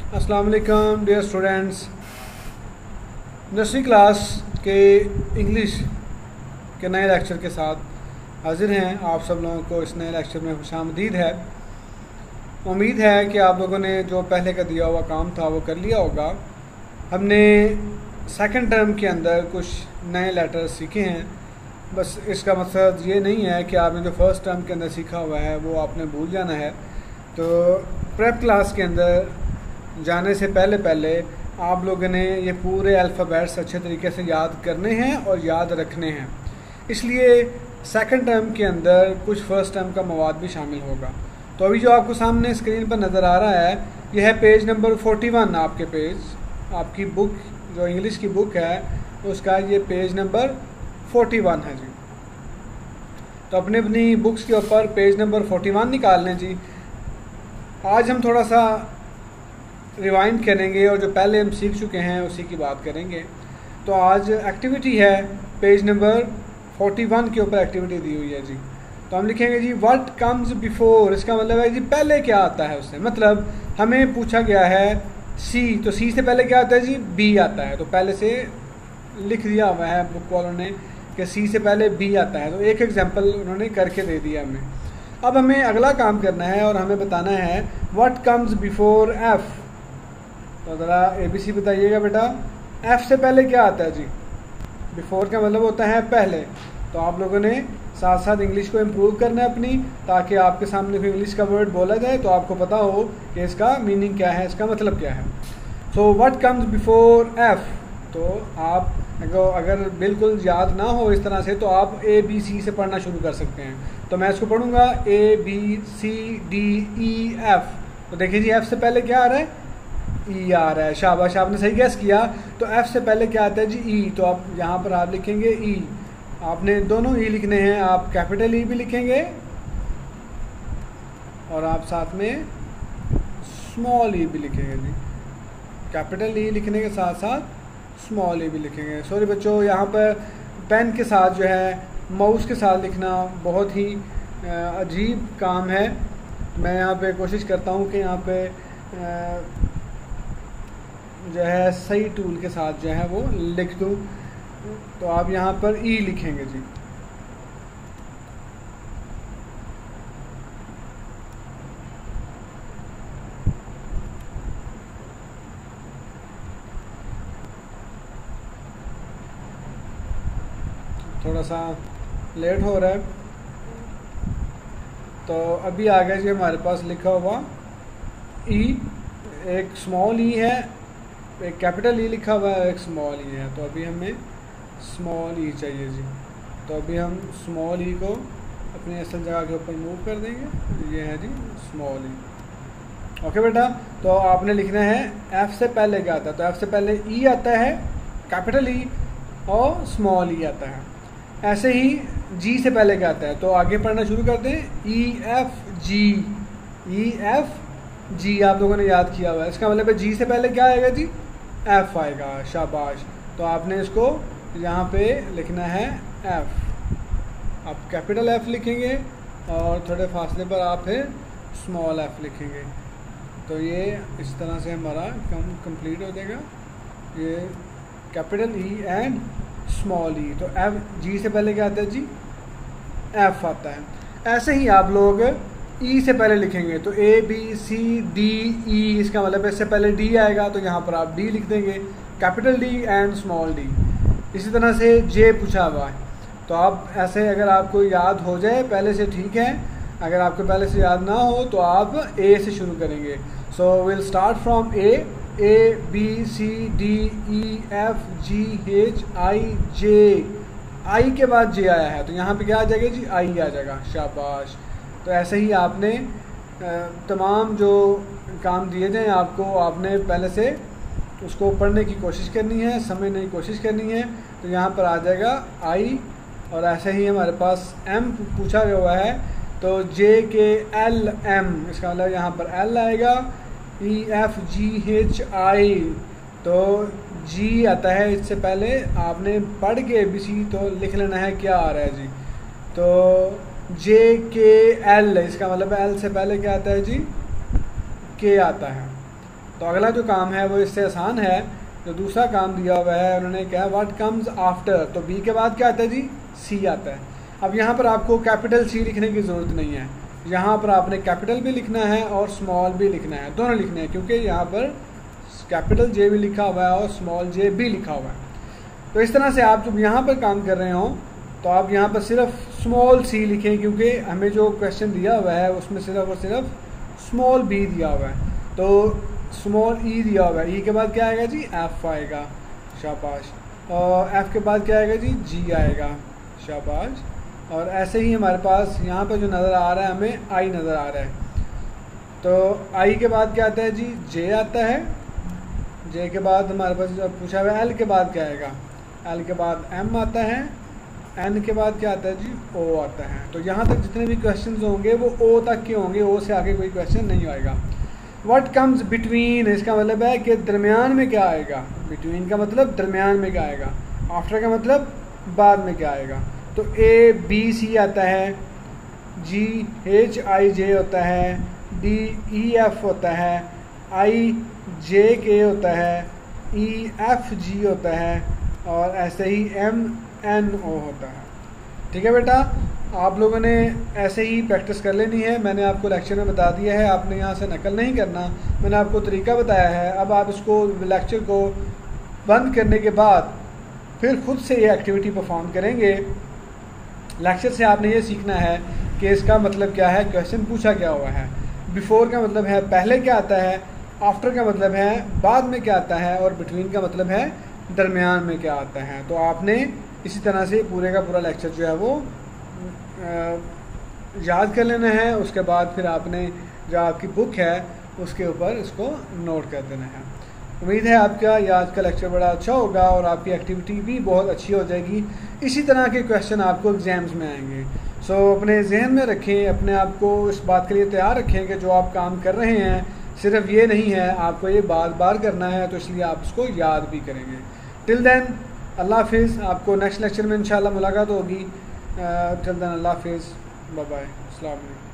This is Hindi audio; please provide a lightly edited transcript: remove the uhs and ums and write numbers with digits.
अस्सलाम वालेकुम डियर स्टूडेंट्स। नर्सरी क्लास के इंग्लिश के नए लेक्चर के साथ हाजिर हैं। आप सब लोगों को इस नए लेक्चर में खुशामदीद है। उम्मीद है कि आप लोगों ने जो पहले का दिया हुआ काम था वो कर लिया होगा। हमने सेकंड टर्म के अंदर कुछ नए लेटर्स सीखे हैं। बस इसका मकसद ये नहीं है कि आपने जो फर्स्ट टर्म के अंदर सीखा हुआ है वो आपने भूल जाना है। तो प्रेप क्लास के अंदर जाने से पहले आप लोगों ने ये पूरे अल्फ़ाबेट्स अच्छे तरीके से याद करने हैं और याद रखने हैं। इसलिए सेकंड टर्म के अंदर कुछ फ़र्स्ट टर्म का मवाद भी शामिल होगा। तो अभी जो आपको सामने स्क्रीन पर नज़र आ रहा है यह है पेज नंबर 41। आपके पेज आपकी बुक जो इंग्लिश की बुक है उसका ये पेज नंबर 41 है जी। तो अपनी अपनी बुक्स के ऊपर पेज नंबर 41 निकाल लें जी। आज हम थोड़ा सा रिवाइंड करेंगे और जो पहले हम सीख चुके हैं उसी की बात करेंगे। तो आज एक्टिविटी है पेज नंबर 41 के ऊपर एक्टिविटी दी हुई है जी। तो हम लिखेंगे जी व्हाट कम्स बिफोर। इसका मतलब है जी पहले क्या आता है उससे। मतलब हमें पूछा गया है सी, तो सी से पहले क्या आता है जी बी आता है। तो पहले से लिख दिया हुआ है बुक वालों ने कि सी से पहले बी आता है। तो एक एग्जाम्पल उन्होंने करके दे दिया हमें। अब हमें अगला काम करना है और हमें बताना है व्हाट कम्स बिफोर एफ। तो ज़रा ABC बताइएगा बेटा, F से पहले क्या आता है जी। बिफोर का मतलब होता है पहले। तो आप लोगों ने साथ साथ इंग्लिश को इम्प्रूव करना है अपनी, ताकि आपके सामने कोई इंग्लिश का वर्ड बोला जाए तो आपको पता हो कि इसका मीनिंग क्या है, इसका मतलब क्या है। So what comes before F। तो आप अगर बिल्कुल याद ना हो इस तरह से तो आप ABC से पढ़ना शुरू कर सकते हैं। तो मैं इसको पढ़ूंगा ABCDEF। तो देखिए जी F से पहले क्या आ रहा है ई आ रहा है। शाबाश, आपने सही गैस किया। तो एफ से पहले क्या आता है जी ई। तो आप यहाँ पर आप लिखेंगे ई। आपने दोनों ई लिखने हैं। आप कैपिटल ई भी लिखेंगे और आप साथ में स्मॉल ई भी लिखेंगे जी। कैपिटल ई लिखने के साथ साथ स्मॉल ई भी लिखेंगे। सॉरी बच्चों, यहाँ पर पेन के साथ जो है माउस के साथ लिखना बहुत ही अजीब काम है। मैं यहाँ पे कोशिश करता हूँ कि यहाँ पे जो है सही टूल के साथ जो है वो लिख दूँ। तो आप यहाँ पर ई लिखेंगे जी। थोड़ा सा लेट हो रहा है। तो अभी आ गया जी हमारे पास लिखा हुआ ई। एक स्मॉल ई है, एक कैपिटल ई लिखा हुआ है, एक स्मॉल ई है। तो अभी हमें स्मॉल ई चाहिए जी। तो अभी हम स्मॉल ई को अपनी असल जगह के ऊपर मूव कर देंगे। ये है जी स्मॉल ई। ओके बेटा, तो आपने लिखना है एफ से पहले क्या आता है। तो एफ से पहले ई आता है, कैपिटल ई, और स्मॉल ई आता है। ऐसे ही जी से पहले क्या आता है। तो आगे पढ़ना शुरू करते हैं EFG। EFG आप लोगों ने याद किया हुआ है। इसका मतलब है जी से पहले क्या आएगा जी एफ आएगा। शाबाश। तो आपने इसको यहाँ पे लिखना है एफ। आप कैपिटल एफ लिखेंगे और थोड़े फासले पर आप फिर स्मॉल एफ लिखेंगे। तो ये इस तरह से हमारा काम कंप्लीट हो जाएगा। ये कैपिटल ई एंड स्मॉल ई। तो एफ जी से पहले क्या आता है जी एफ आता है। ऐसे ही आप लोग ई से पहले लिखेंगे। तो ABCDE। इसका मतलब इससे पहले डी आएगा तो यहाँ पर आप डी लिख देंगे, capital D and small D. इसी तरह से जे पूछा हुआ है। तो आप ऐसे अगर आपको याद हो जाए पहले से ठीक है, अगर आपको पहले से याद ना हो तो आप ए से शुरू करेंगे। So will start from ABCDEFGHIJ। आई के बाद जे आया है तो यहाँ पे क्या आ जाएगा जी आई आ जाएगा। शाबाश। तो ऐसे ही आपने तमाम जो काम दिए जाएँ आपको, आपने पहले से उसको पढ़ने की कोशिश करनी है, समझने की कोशिश करनी है। तो यहाँ पर आ जाएगा आई। और ऐसे ही हमारे पास एम पूछा गया हुआ है। तो JKLM। इसका मतलब यहाँ पर एल आएगा। EFGHI। तो जी आता है इससे पहले। आपने पढ़ के ABC तो लिख लेना है क्या आ रहा है जी। तो JKL। इसका मतलब एल से पहले क्या आता है जी के आता है। तो अगला जो काम है वो इससे आसान है। जो दूसरा काम दिया हुआ है उन्होंने क्या है, व्हाट कम्स आफ्टर, तो बी के बाद क्या आता है जी, सी आता है। अब यहाँ पर आपको कैपिटल सी लिखने की ज़रूरत नहीं है, यहाँ पर आपने कैपिटल भी लिखना है और स्मॉल भी लिखना है, दोनों लिखने हैं, क्योंकि यहाँ पर कैपिटल जे भी लिखा हुआ है और स्मॉल जे भी लिखा हुआ है। तो इस तरह से आप जब यहाँ पर काम कर रहे हो तो आप यहाँ पर सिर्फ स्मॉल सी लिखें, क्योंकि हमें जो क्वेश्चन दिया हुआ है उसमें सिर्फ और सिर्फ स्मॉल बी दिया हुआ है। तो स्मॉल ई दिया हुआ है, ई के बाद क्या आएगा जी, एफ आएगा, शाबाश। और एफ के बाद क्या आएगा जी, जी आएगा, शाबाश। और ऐसे ही हमारे पास यहाँ पर जो नज़र आ रहा है हमें आई नज़र आ रहा है। तो आई के बाद क्या आता है जी, जे आता है। जे के बाद हमारे पास जो पूछा हुआ है एल के बाद क्या आएगा, एल के बाद एम आता है, एन के बाद क्या आता है जी, ओ आता है। तो यहाँ तक जितने भी क्वेश्चंस होंगे वो ओ तक के होंगे, ओ से आगे कोई क्वेश्चन नहीं आएगा। व्हाट कम्स बिटवीन, इसका मतलब है कि दरमियान में क्या आएगा, बिटवीन का मतलब दरमियान में क्या आएगा, आफ्टर का मतलब बाद में क्या आएगा। तो ए बी सी आता है, जी एच आई जे होता है, डी ई एफ होता है, आई जे के होता है, ई एफ जी होता है, और ऐसे ही एम एन ओ होता है। ठीक है बेटा, आप लोगों ने ऐसे ही प्रैक्टिस कर लेनी है। मैंने आपको लेक्चर में बता दिया है, आपने यहाँ से नकल नहीं करना, मैंने आपको तरीका बताया है। अब आप इसको लेक्चर को बंद करने के बाद फिर खुद से ये एक्टिविटी परफॉर्म करेंगे। लेक्चर से आपने ये सीखना है कि इसका मतलब क्या है, क्वेश्चन पूछा क्या हुआ है। बिफोर का मतलब है पहले क्या आता है, आफ्टर का मतलब है बाद में क्या आता है, और बिटवीन का मतलब है दरमियान में क्या आता है। तो आपने इसी तरह से पूरे का पूरा लेक्चर जो है वो याद कर लेना है। उसके बाद फिर आपने जो आपकी बुक है उसके ऊपर इसको नोट कर देना है। उम्मीद है आपका ये आज का लेक्चर बड़ा अच्छा होगा और आपकी एक्टिविटी भी बहुत अच्छी हो जाएगी। इसी तरह के क्वेश्चन आपको एग्ज़ाम्स में आएंगे। सो अपने जहन में रखें, अपने आप को इस बात के लिए तैयार रखें कि जो आप काम कर रहे हैं सिर्फ ये नहीं है, आपको ये बार बार करना है, तो इसलिए आप इसको याद भी करेंगे। टिल देन अल्लाह हाफिज़, आपको नेक्स्ट लेक्चर में इंशाल्लाह मुलाकात होगी। टिल देन अल्लाह हाफिज़, बाय बाय, अस्सलाम वालेकुम।